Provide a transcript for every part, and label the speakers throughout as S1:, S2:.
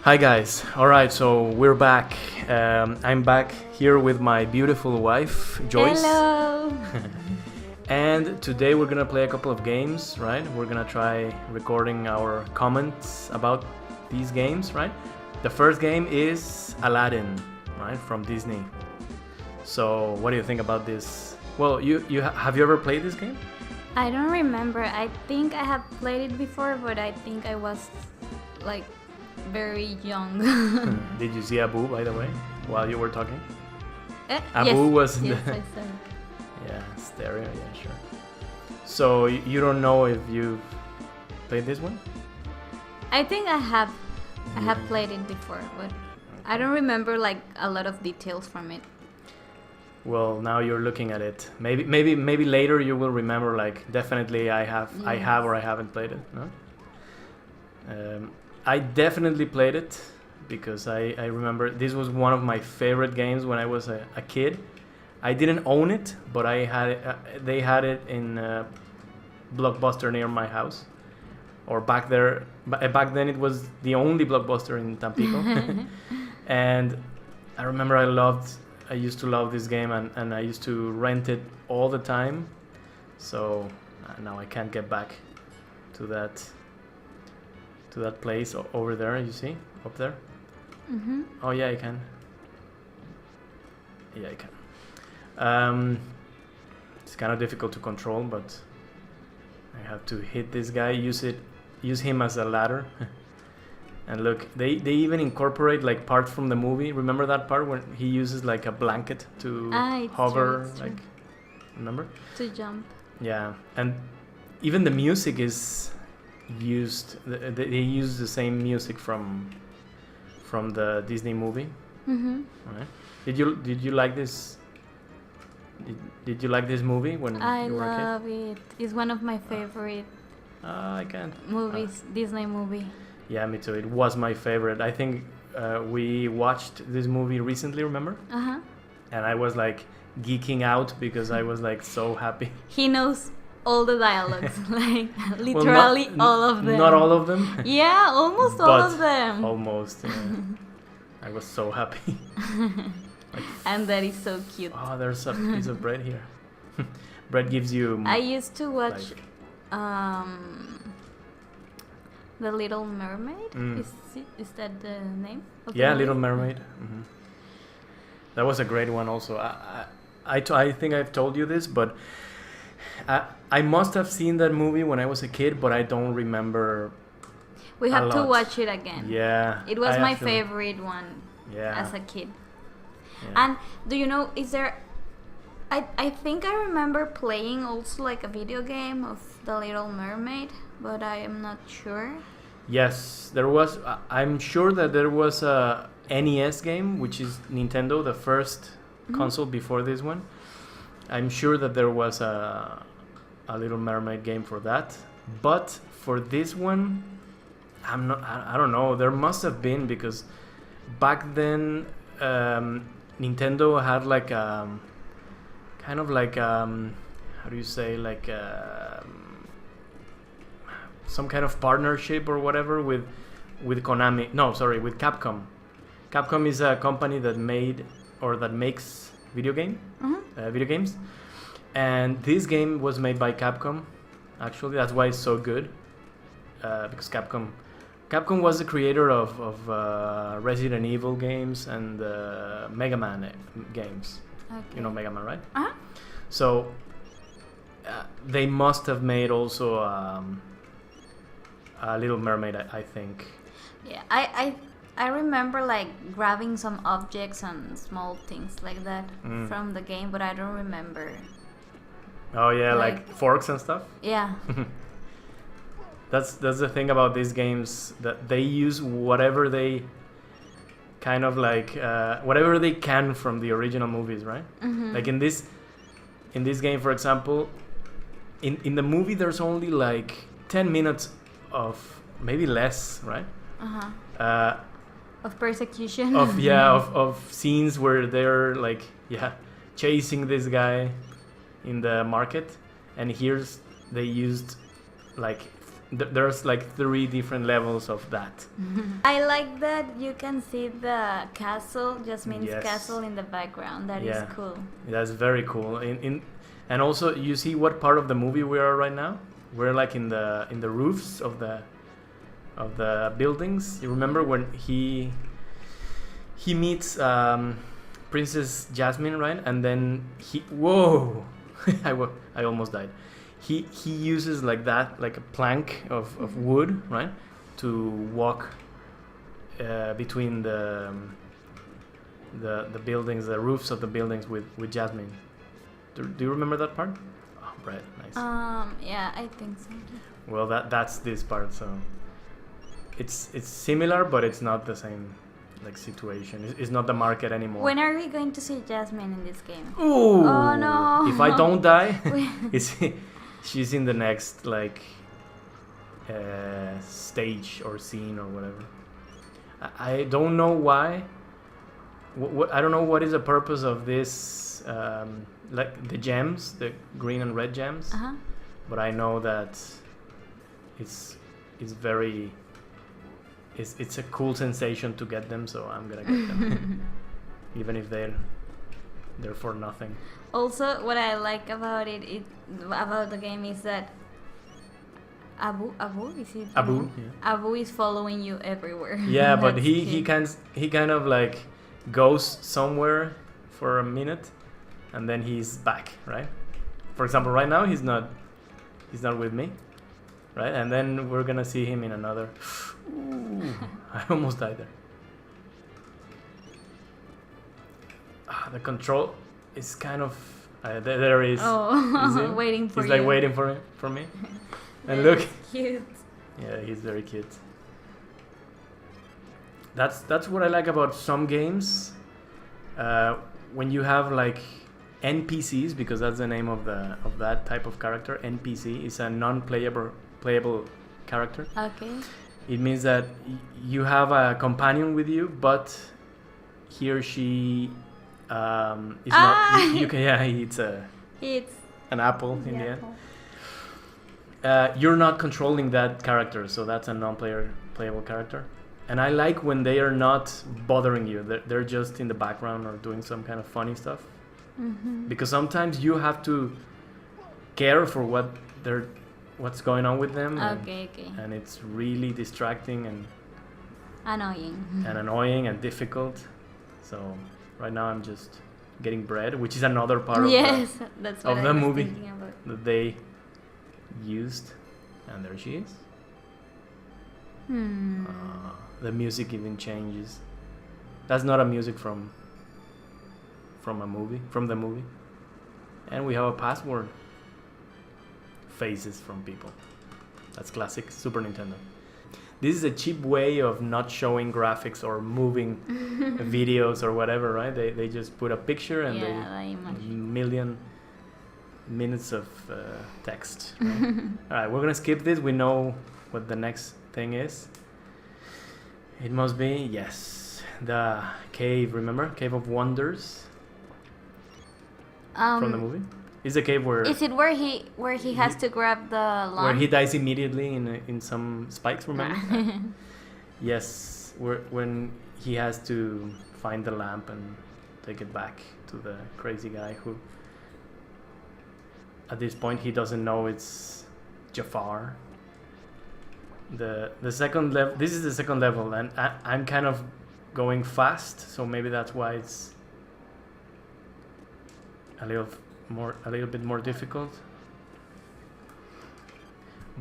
S1: Hi guys. All right, so we're back. I'm back here with my beautiful wife, Joyce.
S2: Hello.
S1: And today we're gonna play a couple of games, right? We're gonna try recording our comments about these games, right? The first game is Aladdin, right, from Disney. So, what do you think about this? Well, have you ever played this game?
S2: I don't remember. I think I have played it before, but I think I was like very young.
S1: Did you see Abu, by the way, while you were talking?
S2: Yes.
S1: Abu was in
S2: Yes,
S1: the
S2: I saw it.
S1: yeah, stereo, yeah, sure. So you don't know if you've played this one?
S2: I think I have played it before, but I don't remember like a lot of details from it.
S1: Well, now you're looking at it. Maybe later you will remember. Like, definitely, I have or I haven't played it. No. I definitely played it because I remember this was one of my favorite games when I was a kid. I didn't own it, but I had it, they had it in Blockbuster near my house, or back there. Back then, it was the only Blockbuster in Tampico, and I remember I used to love this game, and I used to rent it all the time. So now I can't get back to that place over there. You see, up there.
S2: Mm-hmm.
S1: Oh yeah, I can. Yeah, I can. It's kind of difficult to control, but I have to hit this guy. Use him as a ladder. And look, they even incorporate like parts from the movie. Remember that part when he uses like a blanket to hover,
S2: it's
S1: like, remember?
S2: To jump.
S1: Yeah, and even the music is used. They use the same music from the Disney movie.
S2: Mm-hmm.
S1: Right? Did you like this? Did you like this movie when you were a kid?
S2: I love it. It's one of my favorite
S1: I can't.
S2: movies, Disney movie.
S1: Yeah, me too. It was my favorite. I think we watched this movie recently, remember?
S2: Uh-huh.
S1: And I was like geeking out because I was like so happy.
S2: He knows all the dialogues, like literally all of them.
S1: Not all of them.
S2: Yeah, almost all
S1: but
S2: of them.
S1: Almost. Yeah. I was so happy. Like,
S2: And that is so cute.
S1: oh, there's a piece of bread here. Bread gives you.
S2: I used to watch
S1: like,
S2: The Little Mermaid.
S1: Mm.
S2: Is that the name of the
S1: yeah,
S2: movie?
S1: Little Mermaid. Mm-hmm. That was a great one also. I think I've told you this, but I must have seen that movie when I was a kid, but I don't remember.
S2: We
S1: a
S2: have to
S1: lot.
S2: watch it again.
S1: Yeah.
S2: It was
S1: I
S2: my
S1: actually-
S2: favorite one
S1: Yeah.
S2: as a kid.
S1: Yeah.
S2: And do you know, is there... I think I remember playing also like a video game of The Little Mermaid, but I am not sure.
S1: Yes, there was. I'm sure that there was a NES game, which is Nintendo, the first console before this one. I'm sure that there was a Little Mermaid game for that, but for this one, I'm not. I don't know. There must have been, because back then Nintendo had like kind of like how do you say, like some kind of partnership or whatever with Konami. No, sorry, with Capcom. Capcom is a company that made or that makes video games, and this game was made by Capcom. Actually, that's why it's so good, because Capcom was the creator of Resident Evil games and Mega Man games.
S2: Okay.
S1: You know Mega Man, right?
S2: Uh-huh.
S1: So they must have made also a Little Mermaid, I think.
S2: Yeah, I remember like grabbing some objects and small things like that from the game, but I don't remember.
S1: Oh yeah, like
S2: Like-
S1: forks and stuff.
S2: Yeah.
S1: That's the thing about these games, that they use whatever they kind of like whatever they can from the original movies, right?
S2: Mm-hmm.
S1: Like in this game, for example, in the movie there's only like 10 minutes of, maybe less, right?
S2: Uh-huh. Of persecution.
S1: of scenes where they're like chasing this guy in the market, and here's they used like there's like 3 different levels of that.
S2: I like that you can see the castle, Jasmine's
S1: Yes.
S2: castle in the background. That is
S1: Yeah.
S2: cool.
S1: That's very cool. And also you see what part of the movie we are right now? We're like in the roofs of the buildings. You remember when he meets Princess Jasmine, right? And then whoa, I almost died. He uses like that, like a plank of wood, right, to walk between the buildings, the roofs of the buildings with Jasmine. Do you remember that part? Oh, Brett, nice.
S2: Yeah, I think so.
S1: Well, that's this part. So it's similar, but it's not the same like situation. It's not the market anymore.
S2: When are we going to see Jasmine in this game?
S1: Ooh!
S2: Oh no!
S1: If I don't die, she's in the next like stage or scene or whatever. I don't know why. I don't know what is the purpose of this, like the gems, the green and red gems.
S2: Uh-huh.
S1: But I know that it's very. It's a cool sensation to get them, so I'm gonna get them, even if they're for nothing.
S2: Also, what I like about about the game is that Abu is it?
S1: Abu, yeah.
S2: Abu is following you everywhere.
S1: Yeah, but
S2: That's
S1: he
S2: cute.
S1: kind of like goes somewhere for a minute, and then he's back, right? For example, right now he's not with me, right? And then we're gonna see him in another. Ooh, I almost died there. The control is kind of there is.
S2: Oh, waiting for
S1: he's
S2: you.
S1: like waiting for me. And look,
S2: cute.
S1: yeah, he's very cute. That's what I like about some games. When you have like NPCs, because that's the name of that type of character. NPC is a playable character.
S2: Okay.
S1: It means that you have a companion with you, but he or she is not. You can
S2: It's
S1: an apple in the end.
S2: apple.
S1: You're not controlling that character, so that's a playable character. And I like when they are not bothering you. They're just in the background or doing some kind of funny stuff.
S2: Mm-hmm.
S1: Because sometimes you have to care for what's going on with them.
S2: Okay.
S1: And it's really distracting and
S2: Annoying.
S1: and difficult. So right now I'm just getting bread, which is another part
S2: Yes, that's what
S1: of
S2: I
S1: the
S2: was
S1: movie
S2: thinking about.
S1: that they used. And there she is. The music even changes. That's not a music from the movie. And we have a password. Faces from people. That's classic Super Nintendo. This is a cheap way of not showing graphics or moving videos or whatever, right? They just put a picture and million minutes of text. Right? All right, we're gonna skip this. We know what the next thing is. It must be, yes, the cave. Remember, Cave of Wonders from the movie. Is a cave where
S2: Is it where he has to grab the lamp?
S1: where he dies immediately in some spikes? Remember? Yes, when he has to find the lamp and take it back to the crazy guy who, at this point, he doesn't know it's Jafar. The second level. This is the second level, and I'm kind of going fast, so maybe that's why it's a little bit more difficult.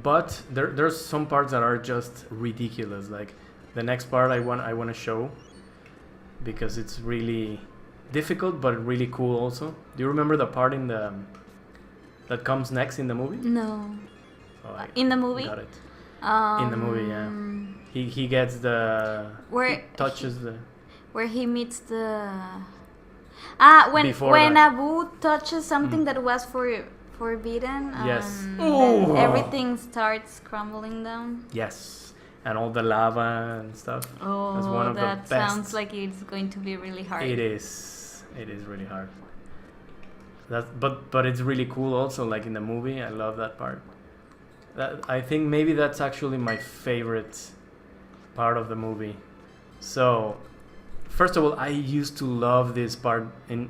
S1: But there's some parts that are just ridiculous. Like the next part I want to show, because it's really difficult but really cool also. Do you remember the part that comes next in the movie?
S2: No.
S1: Oh,
S2: In the movie?
S1: Got it. In the movie, yeah. He gets he touches the.
S2: Where he meets the. When Abu touches something that was forbidden.
S1: Yes.
S2: Then everything starts crumbling down.
S1: Yes, and all the lava and stuff.
S2: Oh,
S1: That's one of the
S2: that
S1: best.
S2: sounds like it's going to be really hard.
S1: It is really hard. But it's really cool also. Like in the movie, I love that part. I think maybe that's actually my favorite part of the movie. So, first of all, I used to love this part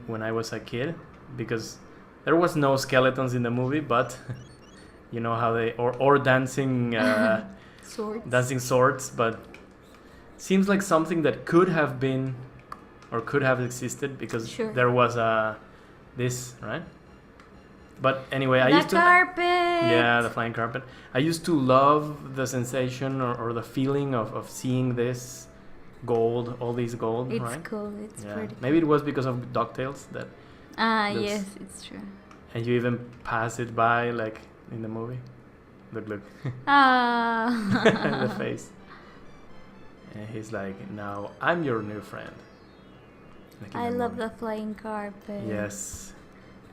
S1: when I was a kid because there was no skeletons in the movie, but you know how they or dancing
S2: Swords.
S1: dancing swords, but seems like something that could have been or could have existed because
S2: Sure.
S1: there was this, right? But anyway, I
S2: The
S1: used to
S2: carpet.
S1: yeah, the flying carpet. I used to love the sensation or the feeling of seeing this gold, all these gold,
S2: It's
S1: right?
S2: cool. It's
S1: Yeah.
S2: pretty.
S1: Maybe it was because of DuckTales that, That's-
S2: Yes, it's true.
S1: and you even pass it by like in the movie. Look,
S2: Ah.
S1: the face. And he's like, "Now I'm your new friend." Like in
S2: I
S1: the
S2: love
S1: movie.
S2: the flying carpet.
S1: Yes,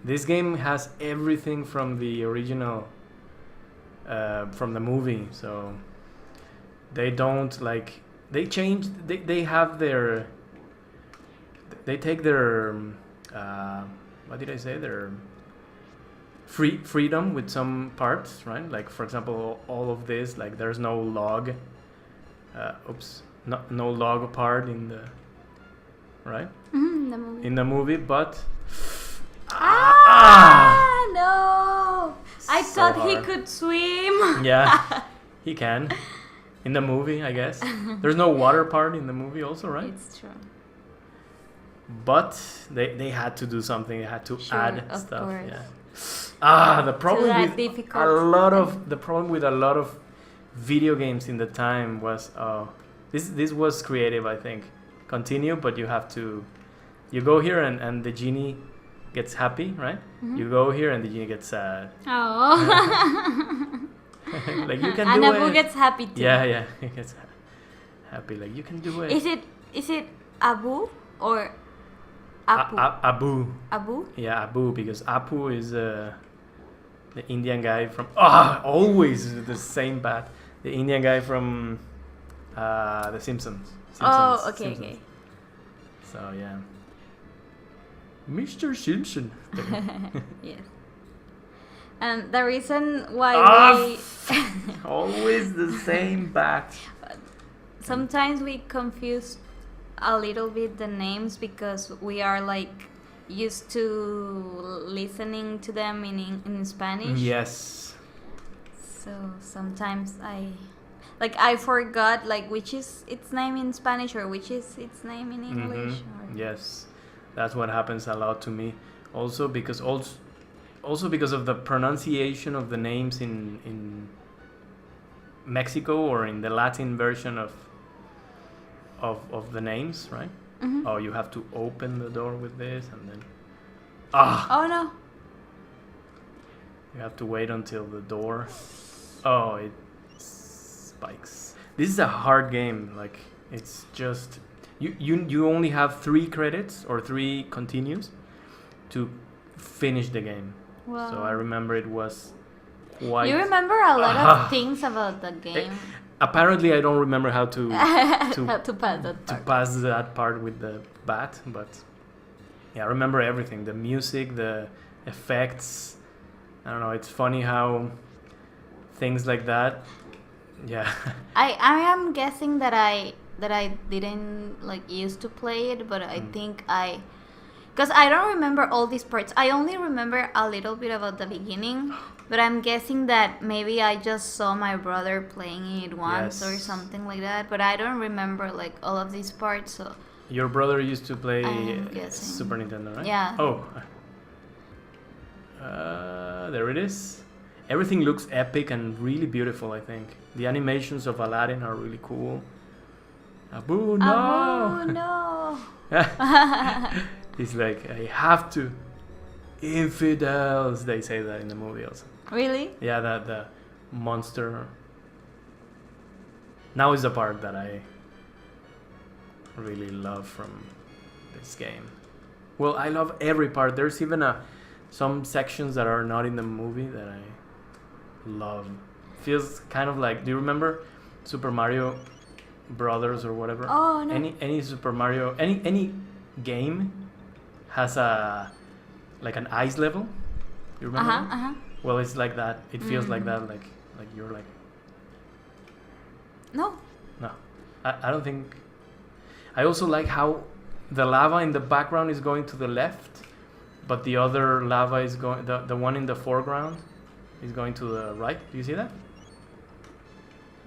S1: this game has everything from the original, from the movie. So they don't like they change. They have their. They take their. What did I say? Their freedom with some parts, right? Like for example, all of this. Like there's no log. No log part in the. Right.
S2: The movie.
S1: In the movie, but
S2: No! I
S1: So
S2: thought he
S1: hard.
S2: could swim.
S1: yeah, he can. In the movie, I guess. There's no water part in the movie also, right?
S2: It's true.
S1: But they had to do something. They had to
S2: Sure,
S1: add
S2: of
S1: stuff.
S2: course.
S1: Yeah. The problem
S2: that
S1: with
S2: difficult.
S1: the problem with a lot of video games in the time was this was creative, I think. Continue, but you have to. You go here and the genie gets happy, right?
S2: Mhm.
S1: You go here and the genie gets sad.
S2: Oh.
S1: Like you can
S2: And
S1: do
S2: Abu
S1: it.
S2: gets happy too.
S1: Yeah, he gets happy. Like you can do it.
S2: Is it Abu or Apu?
S1: Abu.
S2: Abu?
S1: Yeah, Abu, because Apu is the Indian guy from always the same bat. The Indian guy from the Simpsons.
S2: Oh, okay,
S1: Simpsons.
S2: okay.
S1: So yeah, Mr. Simpson.
S2: Yes. And the reason why we
S1: Always the same bat.
S2: sometimes we confuse a little bit the names because we are like used to listening to them in Spanish.
S1: Yes.
S2: So sometimes I forgot like which is its name in Spanish or which is its name in English. Or...
S1: Yes, that's what happens a lot to me. Also because of the pronunciation of the names in Mexico or in the Latin version of the names, right?
S2: Mhm.
S1: Oh, you have to open the door with this and then
S2: Oh no.
S1: you have to wait until the door. Oh, it spikes. This is a hard game. Like it's just you only have 3 credits or 3 continues to finish the game.
S2: Wow.
S1: So I remember it was quite.
S2: You remember a lot of things about the game.
S1: Apparently, I don't remember how to
S2: How to pass that
S1: to
S2: part.
S1: pass that part with the bat, but yeah, I remember everything. The music, the effects. I don't know. It's funny how things like that. Yeah.
S2: I am guessing that I didn't like used to play it, but I think because I don't remember all these parts. I only remember a little bit about the beginning, but I'm guessing that maybe I just saw my brother playing it once or
S1: Yes.
S2: something like that. But I don't remember like all of these parts. So
S1: Your brother used to play
S2: I'm guessing.
S1: Super Nintendo, right?
S2: Yeah.
S1: Oh. There it is. Everything looks epic and really beautiful, I think. The animations of Aladdin are really cool. Abu, no!
S2: oh no!
S1: He's like, I have to. Infidels, they say that in the movie also.
S2: Really?
S1: Yeah, the monster. Now is the part that I really love from this game. Well, I love every part. There's even some sections that are not in the movie that I love. Feels kind of like, do you remember Super Mario Brothers or whatever?
S2: Oh no!
S1: Any Super Mario, any game has like an ice level. You remember?
S2: Uh huh.
S1: Well, it's like that. It feels like that. Like Like you're like
S2: No.
S1: no. I don't think. I also like how the lava in the background is going to the left, but the other lava is going. The one in the foreground is going to the right. Do you see that?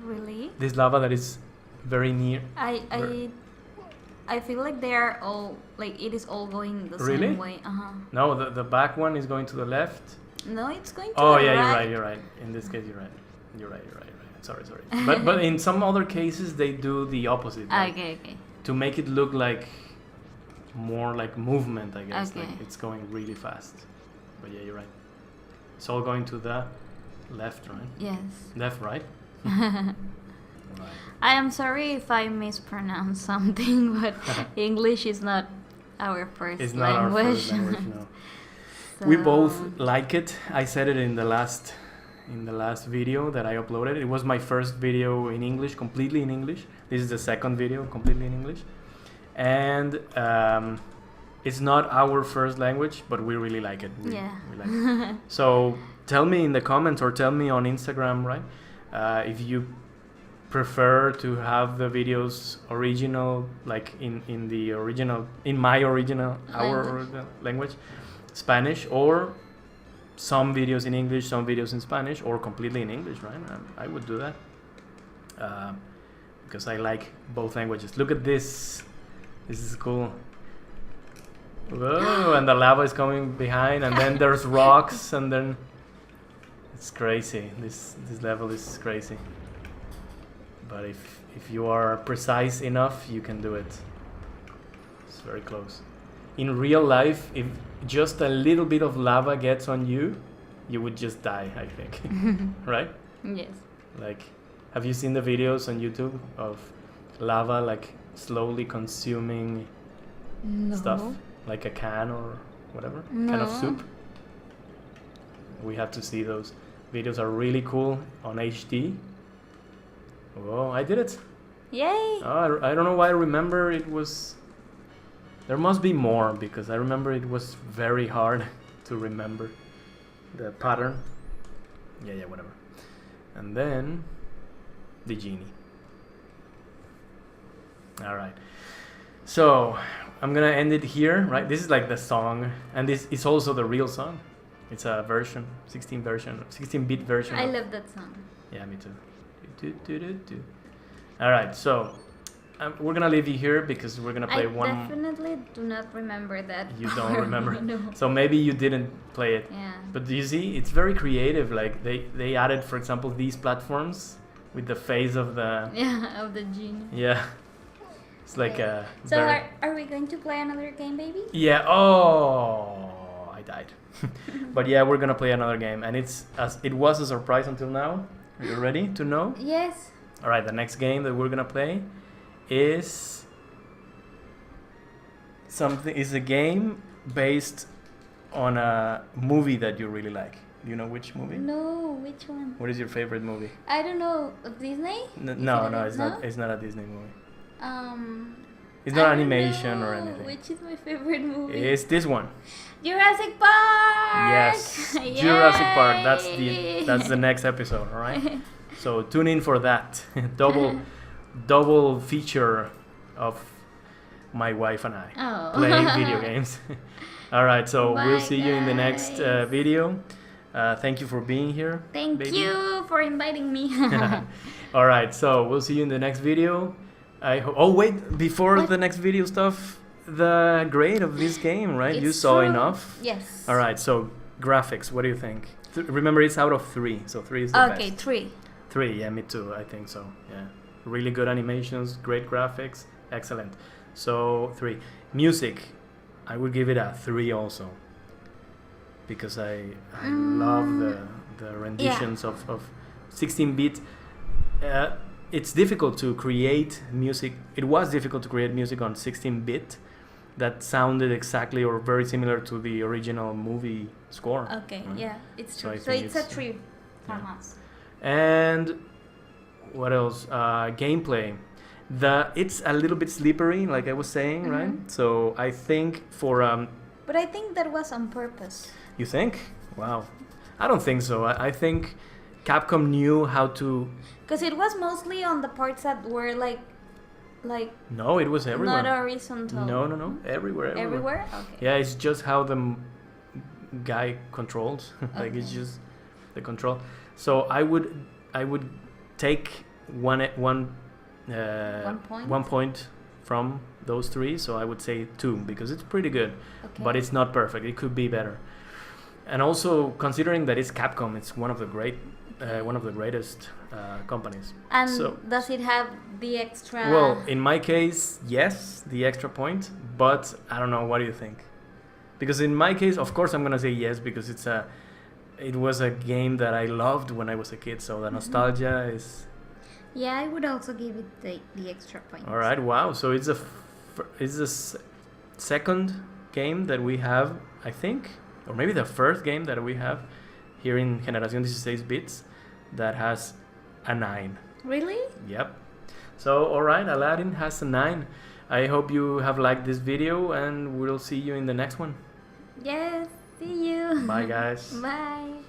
S2: Really?
S1: This lava that is very near.
S2: I feel like they are all like it is all going the
S1: Really?
S2: same way.
S1: No, the back one is going to the left.
S2: No, it's going to
S1: Oh
S2: the
S1: yeah,
S2: right.
S1: you're right. In this case, you're right. You're right. Sorry. But in some other cases they do the opposite. Like,
S2: Okay.
S1: to make it look like more like movement, I guess.
S2: Okay.
S1: Like it's going really fast. But yeah, you're right. It's all going to the left, right?
S2: Yes.
S1: Left, right? Right.
S2: I am sorry if I mispronounce something, but English is not our first
S1: It's not
S2: language.
S1: our first language, no.
S2: So-
S1: We both like it. I said it in the last video that I uploaded. It was my first video in English, completely in English. This is the second video, completely in English. And it's not our first language, but we really like it. We like it. So tell me in the comments or tell me on Instagram, right? If you prefer to have the videos original, like in my original, our original language, Spanish, or some videos in English, some videos in Spanish, or completely in English, right? I would do that because I like both languages. Look at this. This is cool. Whoa, and the lava is coming behind, and then there's rocks, and then it's crazy. This level is crazy. But if you are precise enough, you can do it. It's very close. In real life, if just a little bit of lava gets on you, you would just die, I think. Right?
S2: Yes.
S1: Like, have you seen the videos on YouTube of lava like slowly consuming stuff? Like a can or whatever? Can of soup? We have to see those. Videos are really cool on HD. Oh, I did it.
S2: Yay!
S1: Oh, I don't know why I remember it was... There must be more, because I remember it was very hard to remember the pattern. Yeah, whatever. And then the genie. Alright. So, I'm gonna end it here, right? This is like the song, and this is also the real song. It's a version, 16-bit version.
S2: I love that song.
S1: Yeah, me too. Alright, so we're gonna leave you here because we're gonna play one.
S2: I definitely do not remember that.
S1: You don't remember?
S2: No.
S1: So maybe you didn't play it.
S2: Yeah.
S1: But do you see? It's very creative. Like they added, for example, these platforms with the face of the...
S2: Yeah, of the genie.
S1: Yeah. It's like a...
S2: So are we going to play another game, baby?
S1: Yeah. Oh, I died. But yeah, we're gonna play another game, and it was a surprise until now. Are you ready to know?
S2: Yes.
S1: All right. The next game that we're gonna play is a game based on a movie that you really like. Do you know which movie?
S2: No, which one?
S1: What is your favorite movie?
S2: I don't know. Disney?
S1: No, it's not. It's not a Disney movie. It's
S2: I
S1: not
S2: don't
S1: animation or
S2: know.
S1: anything.
S2: Which is my favorite movie?
S1: It's this one.
S2: Jurassic Park.
S1: Yes,
S2: Yay!
S1: Jurassic Park. That's the next episode. All right. So tune in for that. double feature of my wife and I playing video games. All right. So we'll see you in the next video. Thank you for being here.
S2: Thank you for inviting me.
S1: All right. So we'll see you in the next video. Oh wait! Before the next video stuff, the grade of this game, right?
S2: It's
S1: you saw
S2: true.
S1: enough.
S2: Yes.
S1: All right. So graphics. What do you think? Remember, it's out of 3, so 3 is the best.
S2: Okay, 3.
S1: 3. Yeah, me too. I think so. Yeah. Really good animations, great graphics, excellent. So 3. Music, I would give it a 3 also, because I love the renditions of 16-bit. It's difficult to create music. It was difficult to create music on 16-bit that sounded exactly or very similar to the original movie score.
S2: Okay,
S1: right?
S2: yeah, it's true.
S1: I
S2: So
S1: think
S2: it's a 3 from us.
S1: And what else? Gameplay. It's a little bit slippery, like I was saying, right? So I think for
S2: But I think that was on purpose.
S1: You think? Wow. I don't think so. I think Capcom knew how to.
S2: Because it was mostly on the parts that were like
S1: No, it was everywhere.
S2: not horizontal.
S1: No, everywhere.
S2: Everywhere? Okay.
S1: Yeah, it's just how the guy controls. Like it's
S2: Okay.
S1: just the control. So I would take one
S2: point?
S1: 1 point from those 3. So I would say 2 because it's pretty good,
S2: Okay.
S1: but it's not perfect. It could be better. And also considering that it's Capcom, it's one of the greatest companies.
S2: And
S1: So-
S2: does it have the extra?
S1: Well, in my case, yes, the extra point, but I don't know. What do you think? Because in my case, of course, I'm gonna say yes because it was a game that I loved when I was a kid. So the nostalgia is.
S2: Yeah, I would also give it the extra point.
S1: All right. Wow. So it's the second game that we have, I think, or maybe the first game that we have here in Generación 16 Bits that has a 9.
S2: Really?
S1: Yep. So, all right, Aladdin has a 9. I hope you have liked this video, and we'll see you in the next one.
S2: Yes. See you.
S1: Bye, guys.
S2: Bye.